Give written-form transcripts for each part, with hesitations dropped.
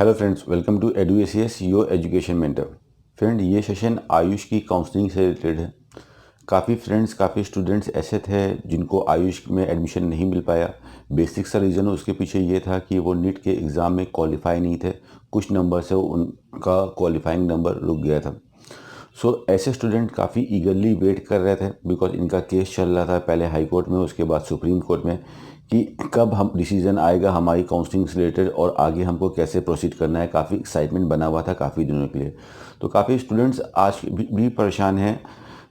Hello friends, welcome to EduACS your education mentor. Friend, ये session AYUSH की counselling से related है। काफ़ी स्टूडेंट्स ऐसे थे जिनको आयुष में एडमिशन नहीं मिल पाया। बेसिक सा रीज़न उसके पीछे ये था कि वो नीट के एग्ज़ाम में क्वालिफाई नहीं थे। कुछ नंबर से उनका क्वालिफाइंग नंबर रुक गया था। ऐसे स्टूडेंट काफ़ी ईगरली वेट कर रहे थे बिकॉज इनका केस चल रहा था, पहले हाई कोर्ट में, उसके बाद सुप्रीम कोर्ट में, कि कब हम डिसीजन आएगा हमारी काउंसलिंग से रिलेटेड और आगे हमको कैसे प्रोसीड करना है। काफ़ी एक्साइटमेंट बना हुआ था काफ़ी दिनों के लिए। तो काफ़ी स्टूडेंट्स आज भी परेशान हैं।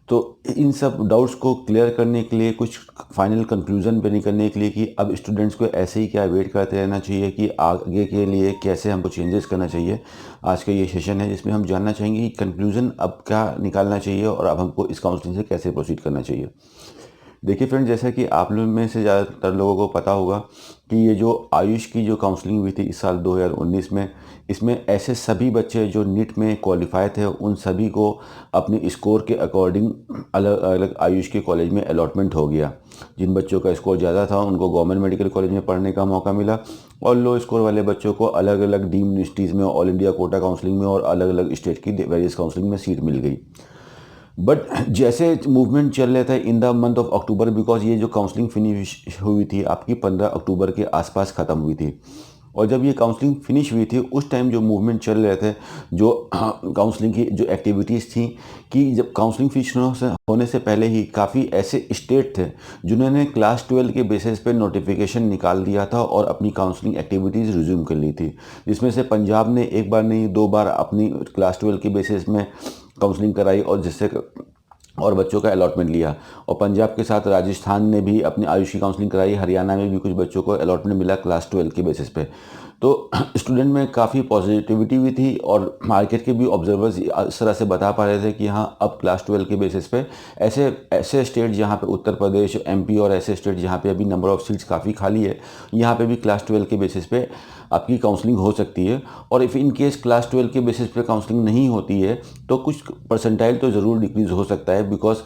तो इन सब डाउट्स को क्लियर करने के लिए, कुछ फाइनल कंक्लूजन पे निकलने के लिए कि अब स्टूडेंट्स को ऐसे ही क्या वेट करते रहना चाहिए कि आगे के लिए कैसे हमको चेंजेस करना चाहिए, आज का ये सेशन है जिसमें हम जानना चाहेंगे कि कंक्लूजन अब क्या निकालना चाहिए और अब हमको इस काउंसलिंग से कैसे प्रोसीड करना चाहिए। देखिए फ्रेंड, जैसा कि आप लोग में से ज़्यादातर लोगों को पता होगा कि ये जो आयुष की जो काउंसलिंग हुई थी इस साल 2019 में, इसमें ऐसे सभी बच्चे जो नीट में क्वालिफाई थे उन सभी को अपने स्कोर के अकॉर्डिंग अलग अलग आयुष के कॉलेज में अलॉटमेंट हो गया। जिन बच्चों का स्कोर ज़्यादा था उनको गवर्नमेंट मेडिकल कॉलेज में पढ़ने का मौका मिला और लो स्कोर वाले बच्चों को अलग अलग डीम्ड यूनिवर्सिटीज़ में, ऑल इंडिया कोटा काउंसलिंग में और अलग अलग स्टेट की वेरियस काउंसलिंग में सीट मिल गई। बट जैसे मूवमेंट चल रहा था इन the month of October, because ये जो काउंसलिंग फिनिश हुई थी आपकी 15 अक्टूबर के आसपास ख़त्म हुई थी। और जब ये काउंसलिंग फिनिश हुई थी उस टाइम जो मूवमेंट चल रहे थे, जो काउंसलिंग की जो एक्टिविटीज़ थी, कि जब काउंसलिंग फिनिश होने से पहले ही काफ़ी ऐसे स्टेट थे जिन्होंने क्लास 12 के बेसिस पे नोटिफिकेशन निकाल दिया था और अपनी काउंसलिंग एक्टिविटीज़ रिज्यूम कर ली थी। जिसमें से पंजाब ने एक बार नहीं 2 बार अपनी क्लास 12 के बेसिस में काउंसलिंग कराई और जिससे और बच्चों का अलॉटमेंट लिया। और पंजाब के साथ राजस्थान ने भी अपनी आयुष की काउंसलिंग कराई, हरियाणा में भी कुछ बच्चों को अलॉटमेंट मिला क्लास 12 के बेसिस पे। तो स्टूडेंट में काफ़ी पॉजिटिविटी भी थी और मार्केट के भी ऑब्जर्वर्स इस तरह से बता पा रहे थे कि हाँ, अब क्लास 12 के बेसिस पे ऐसे ऐसे स्टेट जहाँ पे उत्तर प्रदेश, एमपी और ऐसे स्टेट जहाँ पे अभी नंबर ऑफ़ सीट्स काफ़ी खाली है, यहाँ पे भी क्लास 12 के बेसिस पे आपकी काउंसलिंग हो सकती है। और इफ़ इन केस क्लास 12 के बेसिस पे काउंसलिंग नहीं होती है तो कुछ परसेंटाइल तो ज़रूर डिक्रीज़ हो सकता है, बिकॉज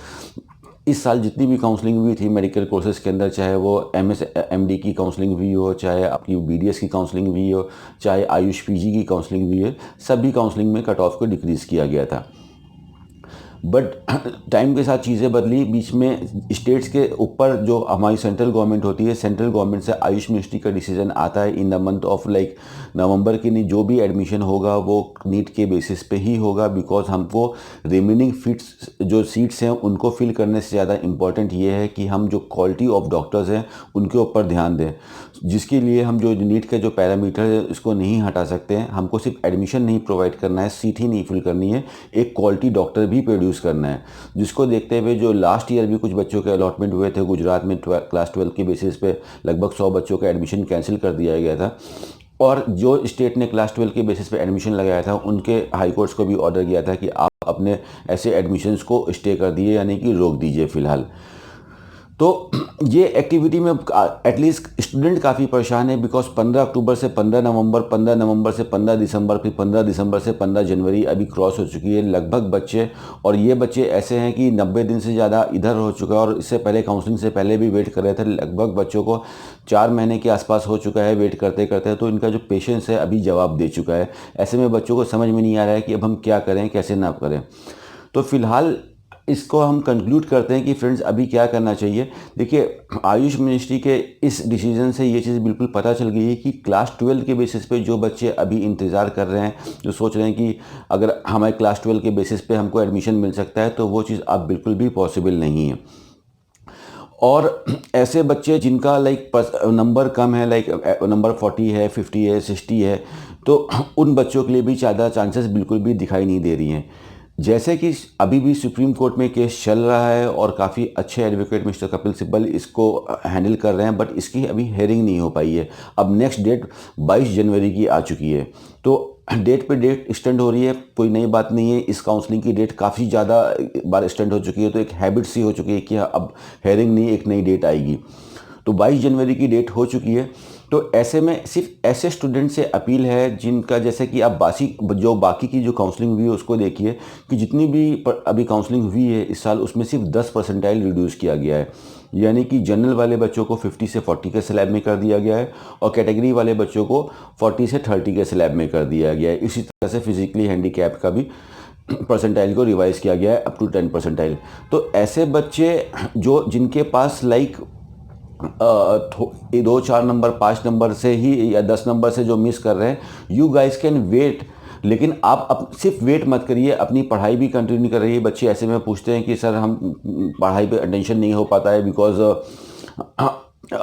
इस साल जितनी भी काउंसलिंग हुई थी मेडिकल कोर्सेज़ के अंदर, चाहे वो एमएस एमडी की काउंसलिंग हुई हो, चाहे आपकी बीडीएस की काउंसलिंग हुई हो, चाहे आयुष पीजी की काउंसलिंग हुई है, सभी काउंसलिंग में कट ऑफ को डिक्रीज़ किया गया था। बट टाइम के साथ चीज़ें बदली। बीच में स्टेट्स के ऊपर जो हमारी सेंट्रल गवर्नमेंट होती है, सेंट्रल गवर्नमेंट से आयुष मिनिस्ट्री का डिसीजन आता है in the month of like November की, नहीं जो भी एडमिशन होगा वो नीट के बेसिस पे ही होगा, बिकॉज हमको रिमेनिंग फिट्स जो सीट्स हैं उनको फिल करने से ज़्यादा इम्पॉर्टेंट ये है कि हम जो क्वालिटी ऑफ डॉक्टर्स हैं उनके ऊपर ध्यान दें, जिसके लिए हम जो नीट का जो पैरामीटर है उसको नहीं हटा सकते हैं। हमको सिर्फ एडमिशन नहीं प्रोवाइड करना है, सीट ही नहीं फिल करनी है, एक क्वालिटी डॉक्टर भी प्रोड्यूस करना है। जिसको देखते हुए जो लास्ट ईयर भी कुछ बच्चों के अलॉटमेंट हुए थे गुजरात में, क्लास 12 के बेसिस पे लगभग 100 बच्चों का एडमिशन कैंसिल कर दिया गया था। और जो स्टेट ने क्लास 12 के बेसिस पे एडमिशन लगाया था उनके हाई कोर्ट्स को भी ऑर्डर किया था कि आप अपने ऐसे एडमिशन्स को स्टे कर दिए, यानी कि रोक दीजिए फ़िलहाल। तो ये एक्टिविटी में एटलीस्ट स्टूडेंट काफ़ी परेशान है, बिकॉज 15 अक्टूबर से 15 नवंबर, 15 नवंबर से 15 दिसंबर, फिर 15 दिसंबर से 15 जनवरी अभी क्रॉस हो चुकी है लगभग बच्चे। और ये बच्चे ऐसे हैं कि 90 दिन से ज़्यादा इधर हो चुका है और इससे पहले काउंसलिंग से पहले भी वेट कर रहे थे। लगभग बच्चों को 4 महीने के आसपास हो चुका है वेट करते करते। तो इनका जो पेशेंस है अभी जवाब दे चुका है। ऐसे में बच्चों को समझ में नहीं आ रहा है कि अब हम क्या करें, कैसे ना करें। तो फिलहाल इसको हम कंक्लूड करते हैं कि फ्रेंड्स अभी क्या करना चाहिए। देखिए, आयुष मिनिस्ट्री के इस डिसीजन से ये चीज़ बिल्कुल पता चल गई है कि क्लास 12 के बेसिस पे जो बच्चे अभी इंतज़ार कर रहे हैं, जो सोच रहे हैं कि अगर हमारे क्लास 12 के बेसिस पे हमको एडमिशन मिल सकता है, तो वो चीज़ अब बिल्कुल भी पॉसिबल नहीं है। और ऐसे बच्चे जिनका लाइक नंबर कम है, लाइक नंबर 40 है, 50 है, 60 है, तो उन बच्चों के लिए भी ज़्यादा चांसेस बिल्कुल भी दिखाई नहीं दे रही हैं। जैसे कि अभी भी सुप्रीम कोर्ट में केस चल रहा है और काफ़ी अच्छे एडवोकेट मिस्टर कपिल सिब्बल इसको हैंडल कर रहे हैं, बट इसकी अभी हेयरिंग नहीं हो पाई है। अब नेक्स्ट डेट 22 जनवरी की आ चुकी है, तो डेट पे डेट एक्सटेंड हो रही है, कोई नई बात नहीं है। इस काउंसलिंग की डेट काफ़ी ज़्यादा बार एक्सटेंड हो चुकी है, तो एक हैबिट सी हो चुकी है कि अब हेयरिंग नहीं, एक नई डेट आएगी। तो 22 जनवरी की डेट हो चुकी है। तो ऐसे में सिर्फ ऐसे स्टूडेंट से अपील है जिनका, जैसे कि आप बाकी की जो काउंसलिंग हुई है उसको देखिए कि जितनी भी अभी काउंसलिंग हुई है इस साल, उसमें सिर्फ 10 परसेंटाइल रिड्यूस किया गया है। यानी कि जनरल वाले बच्चों को 50 से 40 के स्लैब में कर दिया गया है और कैटेगरी वाले बच्चों को 40 से 30 के स्लैब में कर दिया गया है। इसी तरह से फिजिकली हैंडीकैप का भी परसेंटाइल को रिवाइज किया गया है अप टू 10 परसेंटाइल। तो ऐसे बच्चे जो जिनके पास लाइक 2-4 नंबर 5 नंबर से ही या 10 नंबर से जो मिस कर रहे हैं, यू गाइस कैन वेट। लेकिन आप सिर्फ वेट मत करिए, अपनी पढ़ाई भी कंटिन्यू कर रही है। बच्चे ऐसे में पूछते हैं कि सर हम पढ़ाई पे अटेंशन नहीं हो पाता है बिकॉज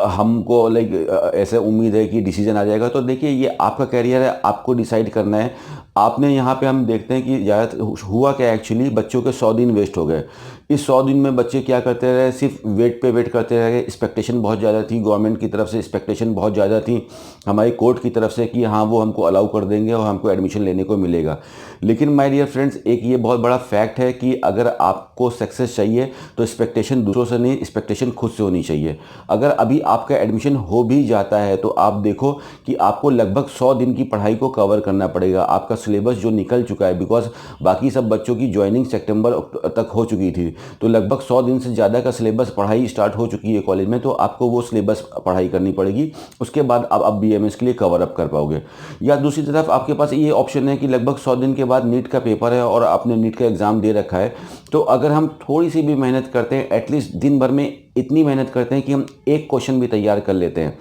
हमको लाइक ऐसे उम्मीद है कि डिसीजन आ जाएगा। तो देखिए ये आपका कैरियर है, आपको डिसाइड करना है। आपने यहाँ पे हम देखते हैं कि ज़्यादा हुआ क्या एक्चुअली, बच्चों के 100 दिन वेस्ट हो गए। इस 100 दिन में बच्चे क्या करते रहे, सिर्फ वेट पे वेट करते रह गए। एक्सपेक्टेशन बहुत ज़्यादा थी, गवर्नमेंट की तरफ से एक्सपेक्टेशन बहुत ज़्यादा थी, हमारी कोर्ट की तरफ से कि हाँ वो हमको अलाउ कर देंगे और हमको एडमिशन लेने को मिलेगा। लेकिन माय डियर फ्रेंड्स, एक ये बहुत बड़ा फैक्ट है कि अगर आपको सक्सेस चाहिए तो एक्सपेक्टेशन दूसरों से नहीं, एक्सपेक्टेशन खुद से होनी चाहिए। अगर अभी आपका एडमिशन हो भी जाता है तो आप देखो कि आपको लगभग 100 दिन की पढ़ाई को कवर करना पड़ेगा। आपका सिलेबस जो निकल चुका है, बिकॉज बाकी सब बच्चों की ज्वाइनिंग सितंबर तक हो चुकी थी, तो लगभग 100 दिन से ज़्यादा का सिलेबस पढ़ाई स्टार्ट हो चुकी है कॉलेज में। तो आपको वो सिलेबस पढ़ाई करनी पड़ेगी, उसके बाद आप बीएमएस के लिए कवर अप कर पाओगे। या दूसरी तरफ आपके पास ये ऑप्शन है कि लगभग 100 दिन के बाद नीट का पेपर है और आपने नीट का एग्ज़ाम दे रखा है। तो अगर हम थोड़ी सी भी मेहनत करते हैं, एटलीस्ट दिन भर में इतनी मेहनत करते हैं कि हम एक क्वेश्चन भी तैयार कर लेते हैं,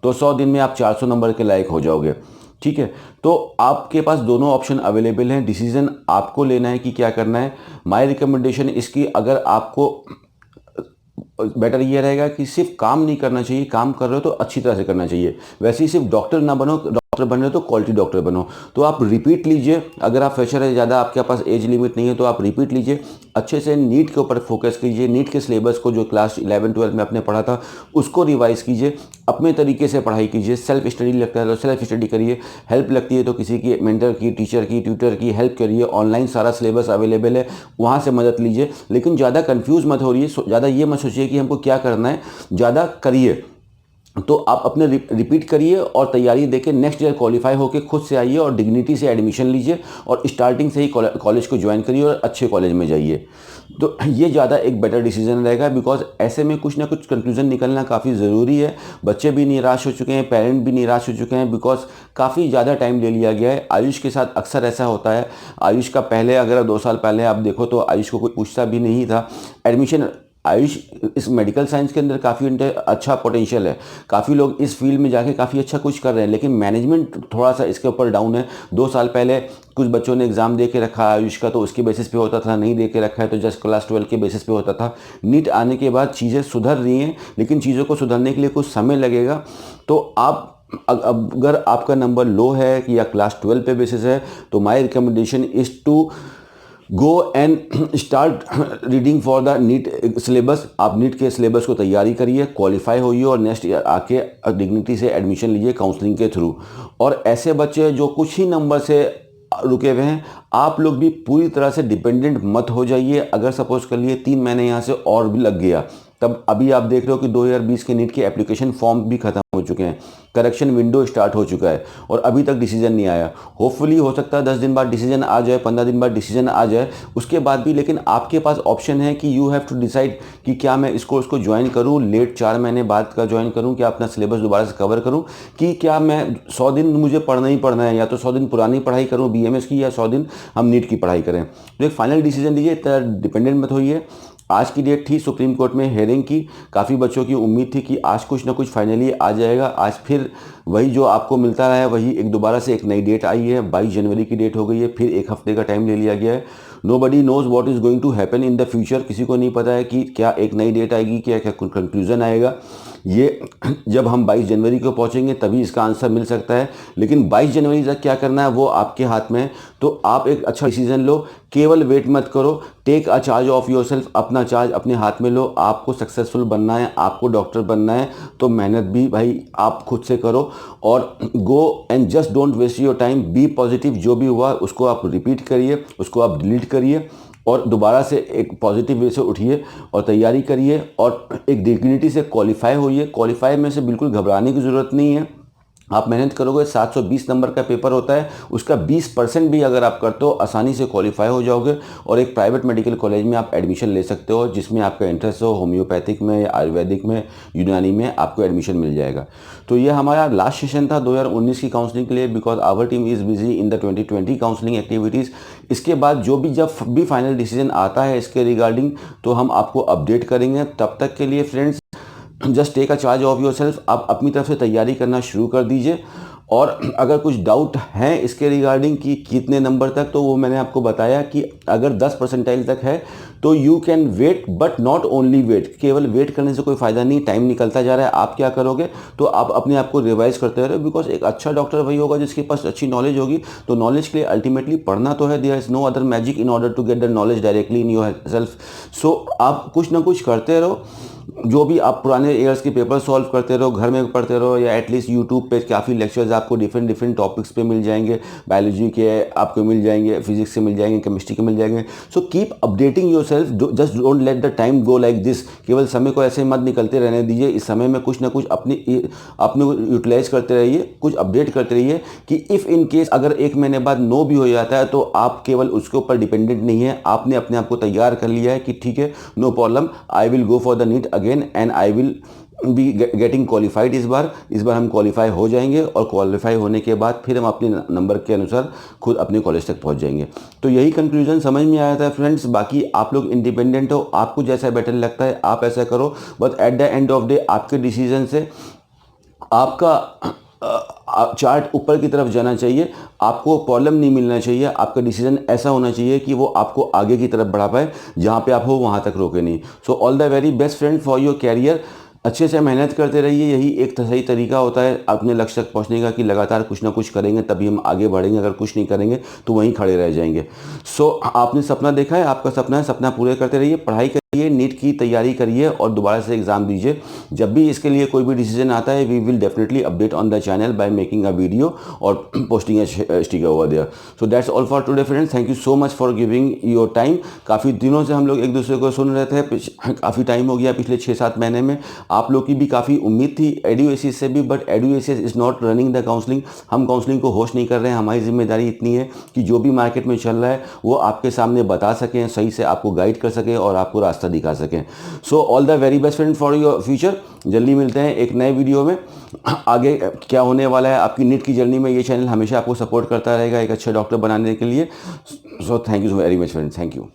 तो 100 दिन में आप 400 नंबर के लायक हो जाओगे। ठीक है, तो आपके पास दोनों ऑप्शन अवेलेबल हैं। डिसीजन आपको लेना है कि क्या करना है। माय रिकमेंडेशन इसकी, अगर आपको बेटर ये रहेगा कि सिर्फ काम नहीं करना चाहिए, काम कर रहे हो तो अच्छी तरह से करना चाहिए। वैसे ही सिर्फ डॉक्टर ना बनो, डॉक्टर बन रहे हो तो क्वालिटी डॉक्टर बनो। तो आप रिपीट लीजिए, अगर आप फ्रेशर है, ज़्यादा आपके पास एज लिमिट नहीं है तो आप रिपीट लीजिए। अच्छे से नीट के ऊपर फोकस कीजिए, नीट के सिलेबस को जो क्लास 11-12 में आपने पढ़ा था उसको रिवाइज कीजिए, अपने तरीके से पढ़ाई कीजिए। सेल्फ स्टडी लगता है तो सेल्फ स्टडी करिए, हेल्प लगती है तो किसी की मेंटर की, टीचर की, ट्यूटर की हेल्प करिए। ऑनलाइन सारा सिलेबस अवेलेबल है, वहाँ से मदद लीजिए। लेकिन ज़्यादा कन्फ्यूज़ मत हो रही है, ज़्यादा ये मत सोचिए कि हमको क्या करना है, ज़्यादा करिए। तो आप अपने रिपीट करिए और तैयारी देके नेक्स्ट ईयर क्वालिफाई होकर खुद से आइए और डिग्निटी से एडमिशन लीजिए और स्टार्टिंग से ही कॉलेज को ज्वाइन करिए और अच्छे कॉलेज में जाइए। तो ये ज़्यादा एक बेटर डिसीजन रहेगा, बिकॉज ऐसे में कुछ ना कुछ कंक्लूजन निकलना काफ़ी ज़रूरी है। बच्चे भी निराश हो चुके हैं, पेरेंट भी निराश हो चुके हैं, बिकॉज काफ़ी ज़्यादा टाइम ले लिया गया है। आयुष के साथ अक्सर ऐसा होता है। आयुष का पहले, अगर 2 साल पहले आप देखो तो आयुष को कोई पूछता भी नहीं था एडमिशन। आयुष इस मेडिकल साइंस के अंदर काफ़ी अच्छा पोटेंशियल है, काफ़ी लोग इस फील्ड में जाके काफ़ी अच्छा कुछ कर रहे हैं, लेकिन मैनेजमेंट थोड़ा सा इसके ऊपर डाउन है। 2 साल पहले कुछ बच्चों ने एग्ज़ाम दे के रखा आयुष का तो उसके बेसिस पे होता था, नहीं दे के रखा है तो जस्ट क्लास 12 के बेसिस पे होता था। नीट आने के बाद चीज़ें सुधर रही हैं, लेकिन चीज़ों को सुधरने के लिए कुछ समय लगेगा। तो आप अगर आपका नंबर लो है कि या क्लास 12 पे बेसिस है, तो my recommendation is to go and start reading for the NEET syllabus. आप नीट के सिलेबस को तैयारी करिए, क्वालिफाई होइए और नेक्स्ट ईयर आके डिग्निटी से एडमिशन लीजिए काउंसलिंग के थ्रू। और ऐसे बच्चे जो कुछ ही नंबर से रुके हुए हैं, आप लोग भी पूरी तरह से डिपेंडेंट मत हो जाइए। अगर सपोज कर लिए 3 महीने यहाँ से और भी लग गया, तब अभी आप देख रहे हो कि 2020 के नीट के एप्लीकेशन फॉर्म भी खत्म हो चुके हैं, करेक्शन विंडो स्टार्ट हो चुका है और अभी तक डिसीजन नहीं आया। होपफुली हो सकता है 10 दिन बाद डिसीजन आ जाए, 15 दिन बाद डिसीजन आ जाए, उसके बाद भी लेकिन आपके पास ऑप्शन है कि यू हैव टू डिसाइड कि क्या मैं इस कोर्स को ज्वाइन करूं, लेट 4 महीने बाद का ज्वाइन करूं, क्या अपना सिलेबस दोबारा से कवर करूं, कि क्या मैं 100 दिन मुझे पढ़ना ही पढ़ना है, या तो 100 दिन पुरानी पढ़ाई करूँ बीएमएस की, या 100 दिन हम नीट की पढ़ाई करें। तो एक फाइनल डिसीजन लीजिए, इतना डिपेंडेंट मत होइए। आज की डेट थी सुप्रीम कोर्ट में हेयरिंग की, काफ़ी बच्चों की उम्मीद थी कि आज कुछ ना कुछ फाइनली आ जाएगा। आज फिर वही जो आपको मिलता रहा है वही एक दोबारा से एक नई डेट आई है, 22 जनवरी की डेट हो गई है, फिर 1 हफ्ते का टाइम ले लिया गया है। Nobody knows what is going to happen in the future. किसी को नहीं पता है कि क्या एक नई डेट आएगी, क्या क्या कंक्लूजन आएगा। ये जब हम 22 जनवरी को पहुंचेंगे तभी इसका आंसर मिल सकता है, लेकिन 22 जनवरी तक क्या करना है वो आपके हाथ में है। तो आप एक अच्छा डिसीजन लो, केवल वेट मत करो, take a charge of yourself. अपना चार्ज अपने हाथ में लो। आपको सक्सेसफुल बनना है, आपको डॉक्टर बनना है, तो मेहनत भी भाई आप खुद से करो और go and just don't waste your time. Be positive, जो भी हुआ उसको आप रिपीट करिए, उसको आप डिलीट करिए और दोबारा से एक पॉजिटिव वे से उठिए और तैयारी करिए और एक डिग्निटी से क्वालिफाई होइए। क्वालिफाई में से बिल्कुल घबराने की ज़रूरत नहीं है। आप मेहनत करोगे, 720 नंबर का पेपर होता है, उसका 20% भी अगर आप करते हो आसानी से क्वालिफाई हो जाओगे और एक प्राइवेट मेडिकल कॉलेज में आप एडमिशन ले सकते हो जिसमें आपका इंटरेस्ट हो, होम्योपैथिक में या आयुर्वेदिक में, यूनानी में आपको एडमिशन मिल जाएगा। तो ये हमारा लास्ट सेशन था 2019 की काउंसलिंग के लिए, because our team is busy in the 2020 counselling activities. इसके बाद जो भी जब भी फाइनल डिसीजन आता है इसके रिगार्डिंग तो हम आपको अपडेट करेंगे। तब तक के लिए friends, just take a charge of yourself. आप अपनी तरफ से तैयारी करना शुरू कर दीजिए और अगर कुछ डाउट हैं इसके रिगार्डिंग कि कितने नंबर तक, तो वो मैंने आपको बताया कि अगर 10 परसेंटाइल तक है तो you can wait, but not only wait. केवल वेट करने से कोई फ़ायदा नहीं, टाइम निकलता जा रहा है। आप क्या करोगे, तो आप अपने आप को रिवाइज करते रहो, बिकॉज एक अच्छा डॉक्टर वही होगा जिसके पास अच्छी नॉलेज होगी। तो नॉलेज के लिए अल्टीमेटली पढ़ना तो है, there is no other magic in order to get the knowledge directly in yourself. So आप कुछ ना कुछ करते रहो, जो भी आप पुराने ईयर्स के पेपर सॉल्व करते रहो, घर में पढ़ते रहो, या एटलीस्ट यूट्यूब पे काफ़ी लेक्चर्स आपको डिफरेंट टॉपिक्स पे मिल जाएंगे। बायोलॉजी के आपको मिल जाएंगे, फिजिक्स से मिल जाएंगे, केमिस्ट्री के मिल जाएंगे। So keep updating your self, just don't let the time go like this. केवल समय को ऐसे मत निकलते रहने दीजिए। इस समय में कुछ ना कुछ अपने यूटिलाइज करते रहिए, कुछ अपडेट करते रहिए कि इफ़ इन केस अगर 1 महीने बाद नो भी हो जाता है तो आप केवल उसके ऊपर डिपेंडेंट नहीं है। आपने अपने आप को तैयार कर लिया है कि ठीक है, no problem, I will go for the NEET again and I will be getting qualified. इस बार हम क्वालिफाई हो जाएंगे और क्वालिफाई होने के बाद फिर हम अपने नंबर के अनुसार खुद अपने कॉलेज तक पहुंच जाएंगे। तो यही कंक्लूजन समझ में आया था फ्रेंड्स। बाकी आप लोग इंडिपेंडेंट हो, आपको जैसा बेटर लगता है आप ऐसा करो, but at the end of day आपके डिसीजन से आपका चार्ट ऊपर की तरफ जाना चाहिए। आपको प्रॉब्लम नहीं मिलना चाहिए। आपका डिसीजन ऐसा होना चाहिए कि वो आपको आगे की तरफ बढ़ा पाए, जहाँ पे आप हो वहाँ तक रोके नहीं। So all the very best friend for your career. अच्छे से मेहनत करते रहिए, यही एक सही तरीका होता है अपने लक्ष्य तक पहुँचने का, कि लगातार कुछ ना कुछ करेंगे तभी हम आगे बढ़ेंगे। अगर कुछ नहीं करेंगे तो वहीं खड़े रह जाएंगे। सो आपने सपना देखा है, आपका सपना है, सपना पूरे करते रहिए, पढ़ाई करिए, नीट की तैयारी करिए और दोबारा से एग्जाम दीजिए। जब भी इसके लिए कोई भी डिसीजन आता है we will definitely update on the channel by making a video और posting a sticker over there. So that's all for today friends. Thank you so much for giving your time. काफ़ी दिनों से हम लोग एक दूसरे को सुन रहे थे, काफ़ी टाइम हो गया पिछले 6-7 महीने में। आप लोग की भी काफ़ी उम्मीद थी एडुएसिस से भी, but EduACS is not running the counselling. हम काउंसलिंग को होस्ट नहीं कर रहे हैं। हमारी जिम्मेदारी इतनी है कि जो भी मार्केट में चल रहा है वो आपके सामने बता सकें, सही से आपको गाइड कर सकें और आपको रास्ता दिखा सकें। सो all the very best friend for your future. जल्दी मिलते हैं एक नए वीडियो में। आगे क्या होने वाला है आपकी नीट की जर्नी में, ये चैनल हमेशा आपको सपोर्ट करता रहेगा एक अच्छे डॉक्टर बनाने के लिए। So thank you very much friend, thank you.